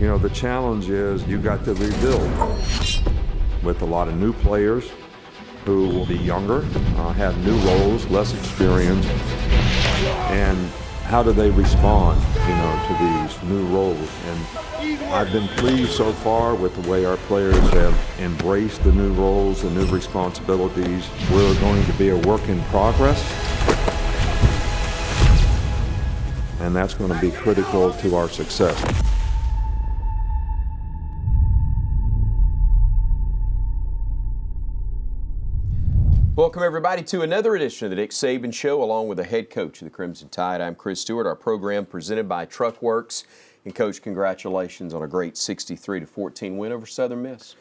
You know, the challenge is you got to rebuild with a lot of new players who will be younger, have new roles, less experience, and how do they respond, you know, to these new roles. And I've been pleased so far with the way our players have embraced the new roles, the new responsibilities. We're going to be a work in progress, and that's going to be critical to our success. Welcome, everybody, to another edition of the Dick Saban Show, along with the head coach of the Crimson Tide. I'm Chris Stewart. Our program presented by Truckworks. And, Coach, congratulations on a great 63-14 win over Southern Miss.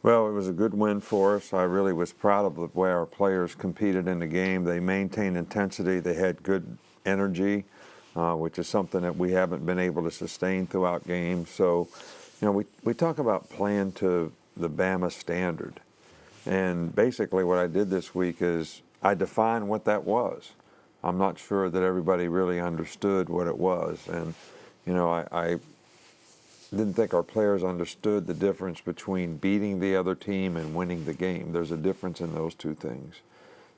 Well, it was a good win for us. I really was proud of the way our players competed in the game. They maintained intensity. They had good energy, which is something that we haven't been able to sustain throughout games. So, you know, we talk about playing to the Bama standard. And basically what I did this week is I defined what that was. I'm not sure that everybody really understood what it was. And, you know, I didn't think our players understood the difference between beating the other team and winning the game. There's a difference in those two things.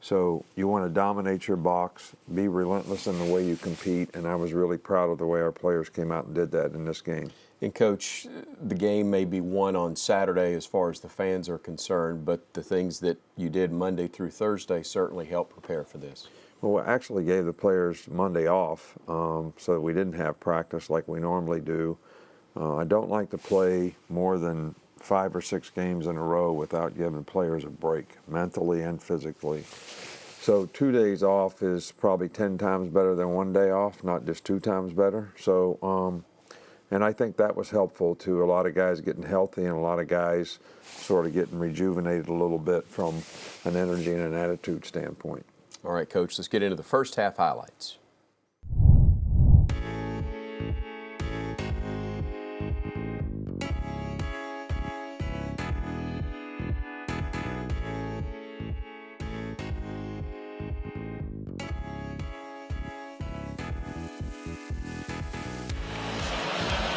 So you want to dominate your box, be relentless in the way you compete, and I was really proud of the way our players came out and did that in this game. And, Coach, the game may be won on Saturday as far as the fans are concerned, but the things that you did Monday through Thursday certainly helped prepare for this. Well, we actually gave the players Monday off so that we didn't have practice like we normally do. I don't like to play more than 5 or 6 games in a row without giving players a break, mentally and physically. So 2 days off is probably 10 times better than 1 day off, not just 2 times better. So, and I think that was helpful to a lot of guys getting healthy and a lot of guys sort of getting rejuvenated a little bit from an energy and an attitude standpoint. All right, Coach, let's get into the first half highlights.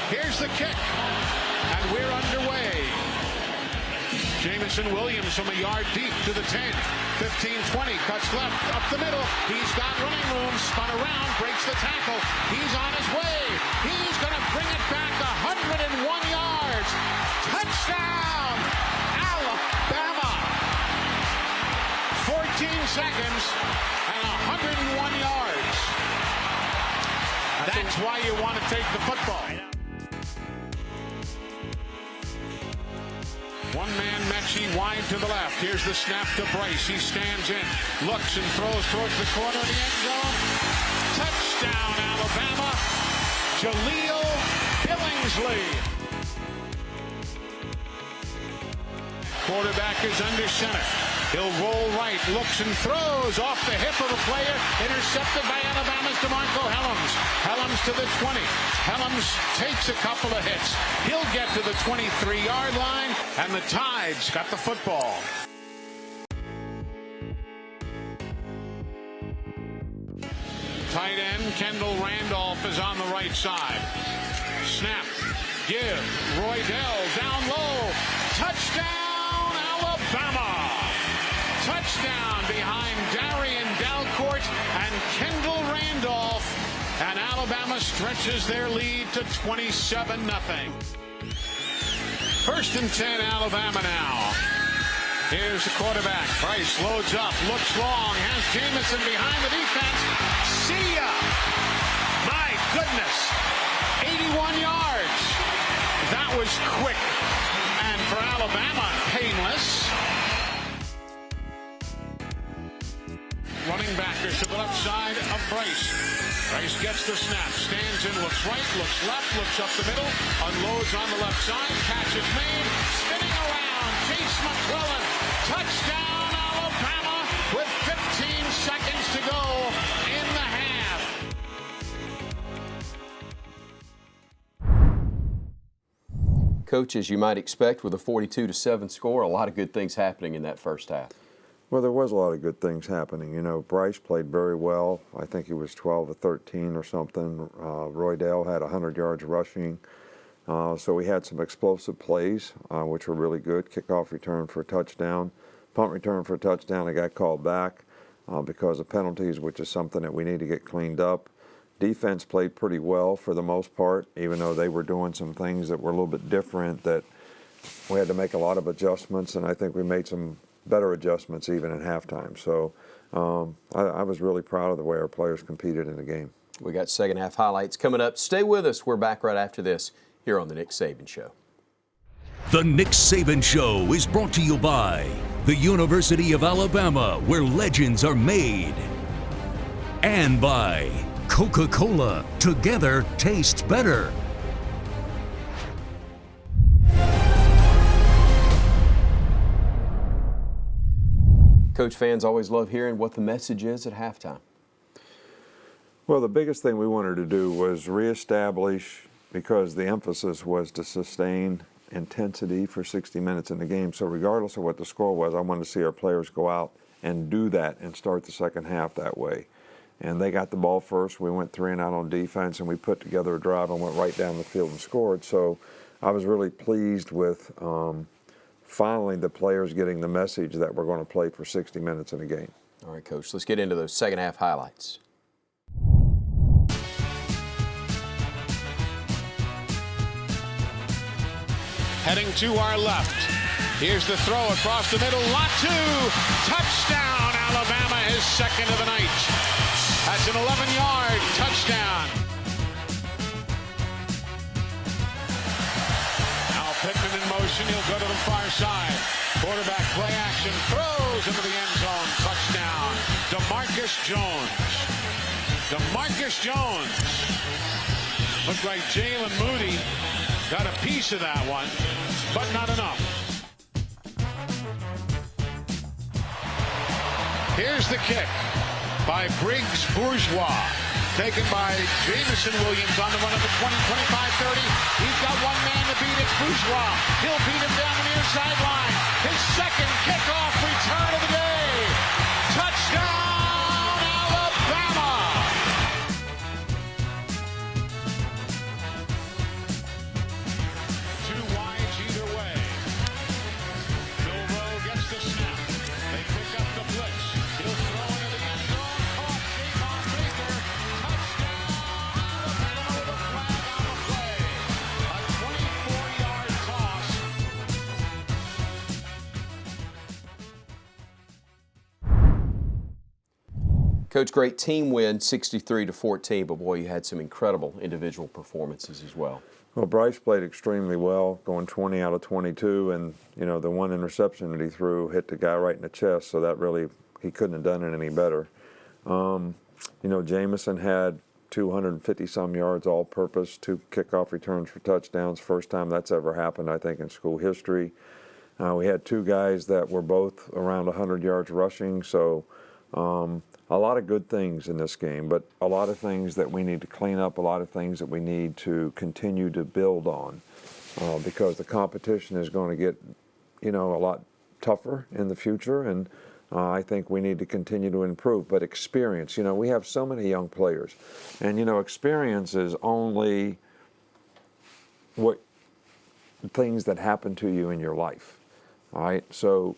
Here's the kick, and we're underway. Jamison Williams from a yard deep to the 10. 15-20, cuts left, up the middle. He's got running room, spun around, breaks the tackle. He's on his way. He's going to bring it back 101 yards. Touchdown, Alabama. 14 seconds and 101 yards. That's why you want to take the football. One-man Mechie wide to the left. Here's the snap to Bryce. He stands in, looks and throws towards the corner of the end zone. Touchdown, Alabama. Jaleel Billingsley. Quarterback is under center. He'll roll right, looks and throws off the hip of the player. Intercepted by Alabama's DeMarco Helms. Helms to the 20. Helms takes a couple of hits. He'll get to the 23-yard line, and the Tide's got the football. Tight end Kendall Randolph is on the right side. Snap. Give. Roydell down low. Touchdown, Alabama. Touchdown behind Darian Dalcourt and Kendall Randolph. And Alabama stretches their lead to 27-0. 1st and 10, Alabama now. Here's the quarterback. Bryce loads up, looks long, has Jamison behind the defense. See ya! My goodness! 81 yards. That was quick. And for Alabama, painless. Running back is to the left side of Bryce. Bryce gets the snap, stands in, looks right, looks left, looks up the middle, unloads on the left side, catch is made, spinning around, Chase McClellan, touchdown Alabama with 15 seconds to go in the half. Coach, as you might expect with a 42-7 score, a lot of good things happening in that first half. Well, there was a lot of good things happening. You know, Bryce played very well. I think he was 12 of 13 or something. Roydell had 100 yards rushing. So we had some explosive plays, which were really good. Kickoff return for a touchdown. Punt return for a touchdown. I got called back because of penalties, which is something that we need to get cleaned up. Defense played pretty well for the most part, even though they were doing some things that were a little bit different that we had to make a lot of adjustments, and I think we made some better adjustments even at halftime. So I was really proud of the way our players competed in the game. We got second half highlights coming up. Stay with us. We're back right after this here on The Nick Saban Show. The Nick Saban Show is brought to you by the University of Alabama, where legends are made, and by Coca-Cola. Together tastes better. Coach, fans always love hearing what the message is at halftime. Well, the biggest thing we wanted to do was reestablish, because the emphasis was to sustain intensity for 60 minutes in the game. So regardless of what the score was, I wanted to see our players go out and do that and start the second half that way. And they got the ball first. We went 3 and out on defense, and we put together a drive and went right down the field and scored. So I was really pleased with finally the players getting the message that we're going to play for 60 minutes in a game. All right, Coach, let's get into those second half highlights. Heading to our left. Here's the throw across the middle. Latu. Touchdown, Alabama, his second of the night. That's an 11-yard touchdown. Now Pittman in motion. He'll go to the far side. Quarterback play action. Throws into the end zone. Touchdown. DeMarcus Jones. DeMarcus Jones. Looked like Jalen Moody got a piece of that one, but not enough. Here's the kick by Briggs Bourgeois, taken by Jamison Williams on the run of the 20, 25, 30. He's got one man to beat. It's Bourgeois. He'll beat him down the near sideline. His second kickoff return of the day. Touchdown, Alabama! Two wides either way. Milrow gets the snap. They pick up the blitz. He'll throw into the end zone. Caught. Javon Baker. Touchdown, Alabama with a flag on the play. A 24-yard toss. Coach, great team win, 63-14, but boy, you had some incredible individual performances as well. Well, Bryce played extremely well, going 20 out of 22, and the one interception that he threw hit the guy right in the chest, so that really, he couldn't have done it any better. Jamison had 250-some yards all-purpose, 2 kickoff returns for touchdowns, first time that's ever happened, I think, in school history. We had 2 guys that were both around 100 yards rushing, so a lot of good things in this game, but a lot of things that we need to clean up, a lot of things that we need to continue to build on, because the competition is going to get, a lot tougher in the future, and I think we need to continue to improve. But experience, we have so many young players, and experience is only what things that happen to you in your life. All right, so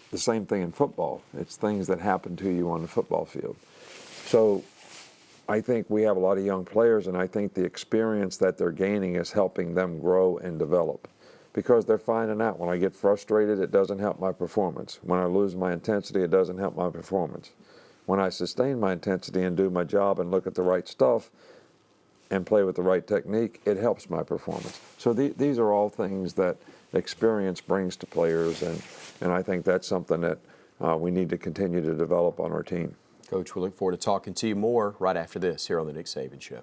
the same thing in football. It's things that happen to you on the football field. So I think we have a lot of young players, and I think the experience that they're gaining is helping them grow and develop, because they're finding out when I get frustrated, it doesn't help my performance. When I lose my intensity, it doesn't help my performance. When I sustain my intensity and do my job and look at the right stuff and play with the right technique, it helps my performance. So these are all things that experience brings to players, and I think that's something that we need to continue to develop on our team. Coach, we look forward to talking to you more right after this here on The Nick Saban Show.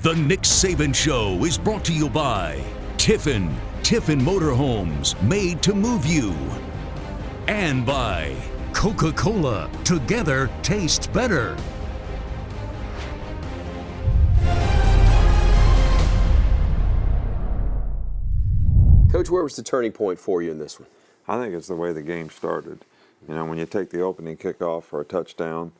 The Nick Saban Show is brought to you by Tiffin Motorhomes, made to move you. And by Coca-Cola. Together tastes better. Coach, where was the turning point for you in this one? I think it's the way the game started. When you take the opening kickoff for a touchdown,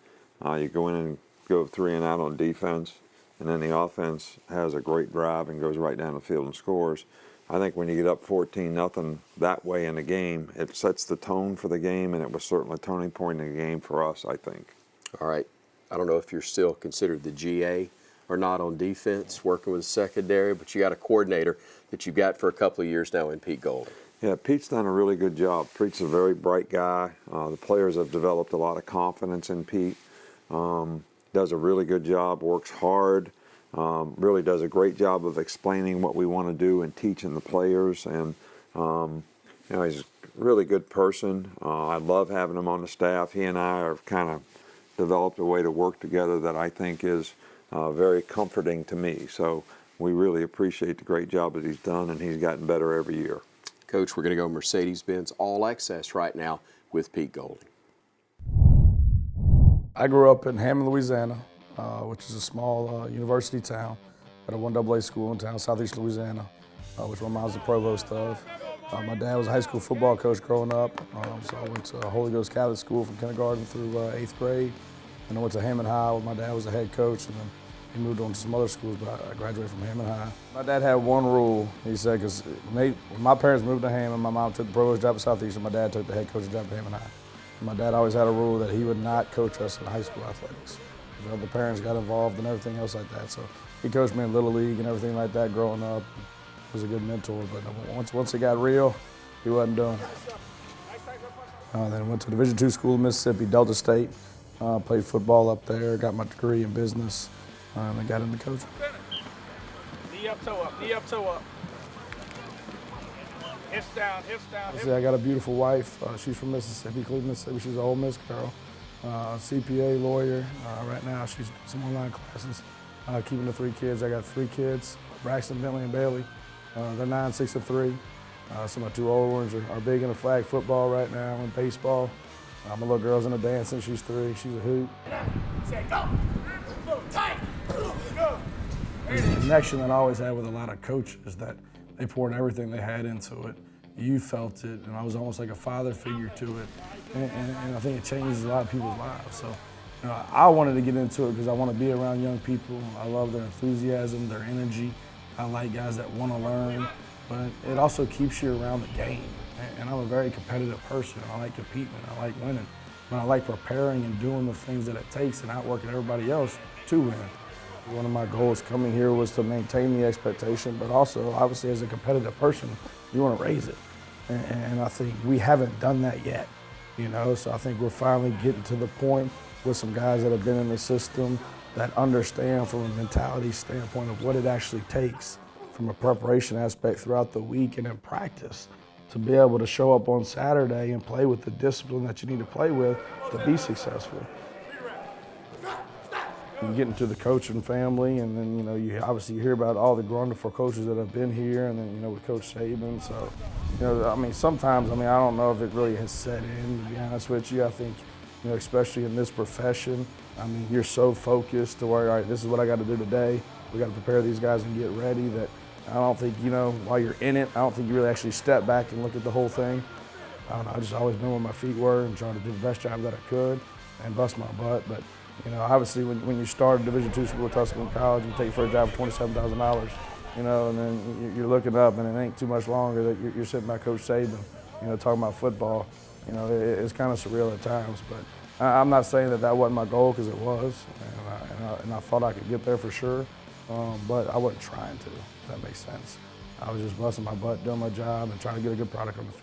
you go in and go 3 and out on defense. and then the offense has a great drive and goes right down the field and scores. I think when you get up 14-0 that way in a game, it sets the tone for the game, and it was certainly a turning point in the game for us, I think. All right. I don't know if you're still considered the GA or not on defense, working with the secondary, but you got a coordinator that you've got for a couple of years now in Pete Golden. Yeah, Pete's done a really good job. Pete's a very bright guy. The players have developed a lot of confidence in Pete. Does a really good job, works hard, really does a great job of explaining what we want to do and teaching the players. And he's a really good person. I love having him on the staff. He and I have kind of developed a way to work together that I think is very comforting to me. So we really appreciate the great job that he's done, and he's gotten better every year. Coach, we're going to go Mercedes-Benz All Access right now with Pete Golden. I grew up in Hammond, Louisiana, which is a small university town, at a 1AA school in town, southeast Louisiana, which my mom's the provost of. My dad was a high school football coach growing up, so I went to Holy Ghost Catholic School from kindergarten through 8th grade. And I went to Hammond High where my dad was the head coach, and then he moved on to some other schools, but I graduated from Hammond High. My dad had one rule, he said, because when my parents moved to Hammond, my mom took the provost job at Southeastern, my dad took the head coaching job at Hammond High. And my dad always had a rule that he would not coach us in high school athletics. The parents got involved and everything else like that. So he coached me in Little League and everything like that growing up. He was a good mentor, but once it got real, he wasn't doing it. Then went to Division II school in Mississippi, Delta State. Played football up there, got my degree in business, and then got into coaching. Knee up, toe up, knee up, toe up. Hips down, hips down. See, I got a beautiful wife. She's from Mississippi, Cleveland, Mississippi. She's an Ole Miss girl. CPA lawyer. Right now she's doing some online classes. Keeping the 3 kids. I got 3 kids, Braxton, Bentley, and Bailey. They're 9, 6, and 3. Some of my 2 older ones are big into flag football right now and baseball. My little girl's into dancing. She's 3. She's a hoot. Say go. Tight. Go. The connection that I always had with a lot of coaches that they poured everything they had into it. You felt it, and I was almost like a father figure to it. And I think it changes a lot of people's lives. So I wanted to get into it because I want to be around young people. I love their enthusiasm, their energy. I like guys that want to learn, but it also keeps you around the game. And I'm a very competitive person. I like competing, I like winning. But I like preparing and doing the things that it takes and outworking everybody else to win. One of my goals coming here was to maintain the expectation, but also, obviously, as a competitive person, you want to raise it. And I think we haven't done that yet, so I think we're finally getting to the point with some guys that have been in the system that understand from a mentality standpoint of what it actually takes from a preparation aspect throughout the week and in practice to be able to show up on Saturday and play with the discipline that you need to play with to be successful. You get into the coaching family, and then you obviously hear about all the wonderful coaches that have been here, and then with Coach Saban. So sometimes I don't know if it really has set in, to be honest with you. I think especially in this profession, you're so focused to where, all right, this is what I got to do today. We got to prepare these guys and get ready. That I don't think while you're in it, I don't think you really actually step back and look at the whole thing. I don't know. I've just always been where my feet were and trying to do the best job that I could and bust my butt. But obviously when you start a Division II school at Tuscaloosa College, you take your first job for $27,000, and then you're looking up, and it ain't too much longer that you're sitting by Coach Saban, talking about football. It's kind of surreal at times, but I'm not saying that wasn't my goal, because it was, and I thought I could get there for sure, but I wasn't trying to, if that makes sense. I was just busting my butt, doing my job, and trying to get a good product on the field.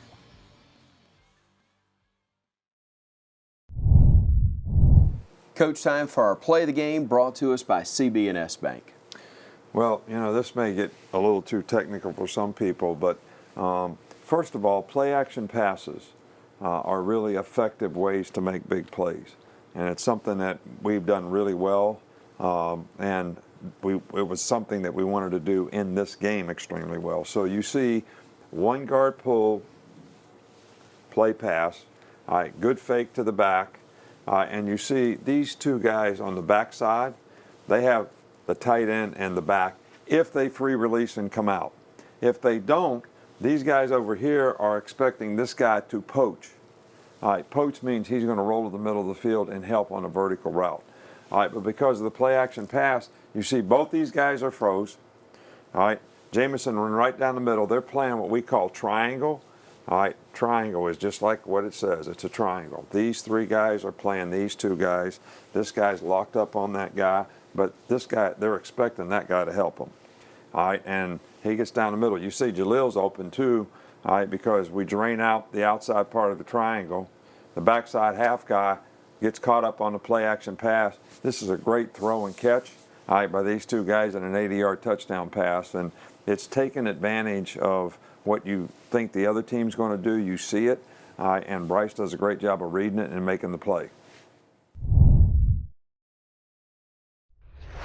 Coach, time for our play of the game, brought to us by CB&S Bank. Well, this may get a little too technical for some people, but first of all, play-action passes are really effective ways to make big plays. And it's something that we've done really well, and it was something that we wanted to do in this game extremely well. So you see one guard pull, play pass, all right, good fake to the back, and you see these 2 guys on the backside, they have the tight end and the back if they free release and come out. If they don't, these guys over here are expecting this guy to poach. All right, poach means he's going to roll to the middle of the field and help on a vertical route. All right, but because of the play action pass, you see both these guys are froze. All right, Jamison run right down the middle. They're playing what we call triangle. All right, triangle is just like what it says. It's a triangle. These three guys are playing these two guys. This guy's locked up on that guy, but this guy, they're expecting that guy to help them. All right, and he gets down the middle. You see Jalil's open too, all right, because we drain out the outside part of the triangle. The backside half guy gets caught up on the play action pass. This is a great throw and catch, all right, by these two guys in an 80-yard touchdown pass. And it's taking advantage of what you think the other team's going to do. You see it, and Bryce does a great job of reading it and making the play.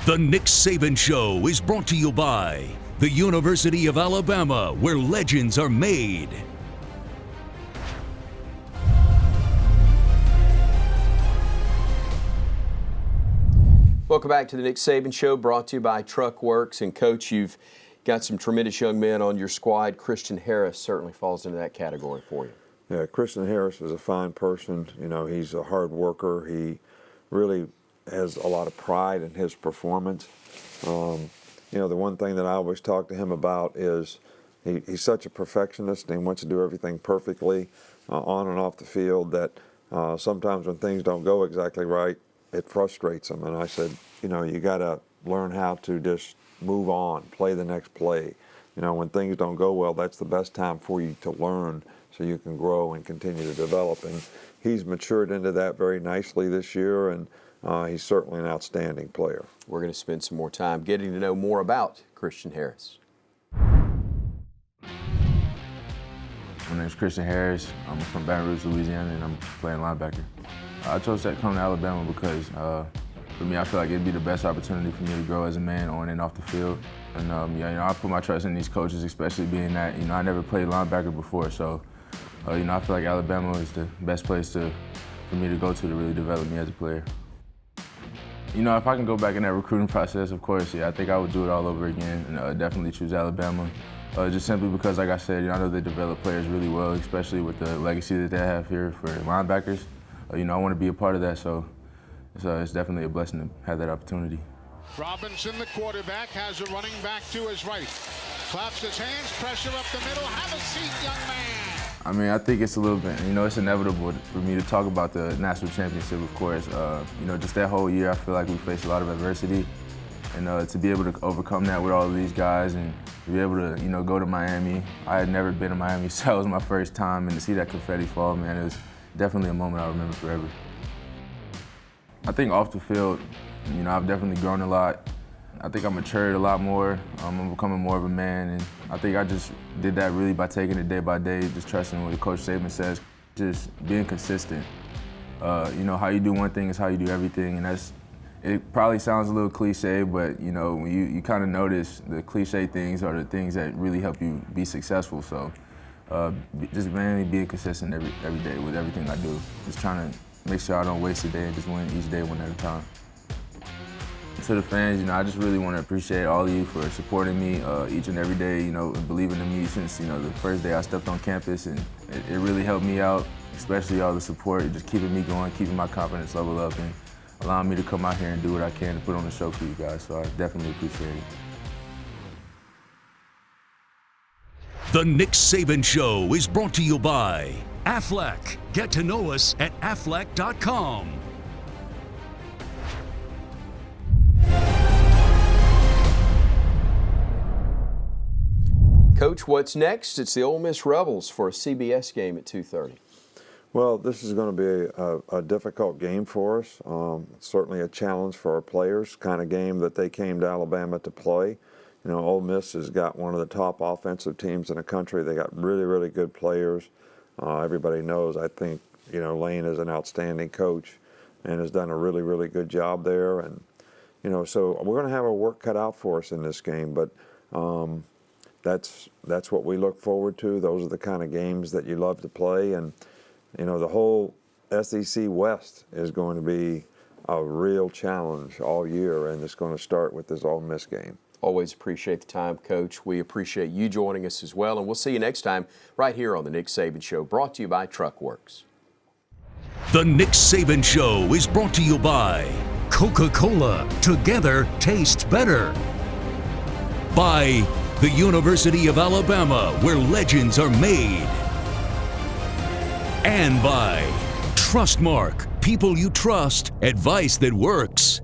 The Nick Saban Show is brought to you by the University of Alabama, where legends are made. Welcome back to the Nick Saban Show, brought to you by Truck Works. And Coach, you've got some tremendous young men on your squad. Kristen Harris certainly falls into that category for you. Yeah, Kristen Harris is a fine person. You know, he's a hard worker. He really has a lot of pride in his performance. You know, the one thing that I always talk to him about is he's such a perfectionist and he wants to do everything perfectly on and off the field that sometimes when things don't go exactly right, it frustrates him. And I said, you know, you got to learn how to just move on, play the next play. You know, when things don't go well, that's the best time for you to learn so you can grow and continue to develop. And he's matured into that very nicely this year, and he's certainly an outstanding player. We're going to spend some more time getting to know more about Kristen Harris. My name's Kristen Harris. I'm from Baton Rouge, Louisiana, and I'm playing linebacker. I chose to come to Alabama because for me, I feel like it'd be the best opportunity for me to grow as a man on and off the field. And yeah, you know, I put my trust in these coaches, especially being that, you know, I never played linebacker before. So, you know, I feel like Alabama is the best place for me to go to really develop me as a player. You know, if I can go back in that recruiting process, of course, yeah, I think I would do it all over again and definitely choose Alabama. Just simply because, like I said, you know, I know they develop players really well, especially with the legacy that they have here for linebackers. You know, I want to be a part of that, so it's definitely a blessing to have that opportunity. Robinson, the quarterback, has a running back to his right. Claps his hands, pressure up the middle. Have a seat, young man. I mean, I think it's a little bit, you know, it's inevitable for me to talk about the national championship, of course. You know, just that whole year, I feel like we faced a lot of adversity. And to be able to overcome that with all of these guys and to be able to, you know, go to Miami. I had never been to Miami, so it was my first time. And to see that confetti fall, man, it was definitely a moment I'll remember forever. I think off the field, you know, I've definitely grown a lot. I think I matured a lot more. I'm becoming more of a man, and I think I just did that really by taking it day by day, just trusting what Coach Saban says, just being consistent. You know, how you do one thing is how you do everything, and it probably sounds a little cliche, but you know, when you kind of notice the cliche things are the things that really help you be successful. So just mainly being consistent every day with everything I do. Just trying to make sure I don't waste a day and just win each day one at a time. To the fans, you know, I just really want to appreciate all of you for supporting me each and every day, you know, and believing in me since, you know, the first day I stepped on campus, and it really helped me out, especially all the support, just keeping me going, keeping my confidence level up, and allowing me to come out here and do what I can to put on the show for you guys, so I definitely appreciate it. The Nick Saban Show is brought to you by Aflac. Get to know us at aflac.com. Coach, what's next? It's the Ole Miss Rebels for a CBS game at 2:30. Well, this is going to be a difficult game for us. Certainly a challenge for our players, kind of game that they came to Alabama to play. You know, Ole Miss has got one of the top offensive teams in the country. They got really, really good players. Everybody knows, I think, you know, Lane is an outstanding coach and has done a really, really good job there. And, you know, so we're going to have our work cut out for us in this game, but that's what we look forward to. Those are the kind of games that you love to play. And, you know, the whole SEC West is going to be a real challenge all year, and it's going to start with this Ole Miss game. Always appreciate the time, Coach. We appreciate you joining us as well, and we'll see you next time right here on the Nick Saban Show, brought to you by Truck Works. The Nick Saban Show is brought to you by Coca-Cola, together tastes better. By the University of Alabama, where legends are made. And by Trustmark, people you trust, advice that works.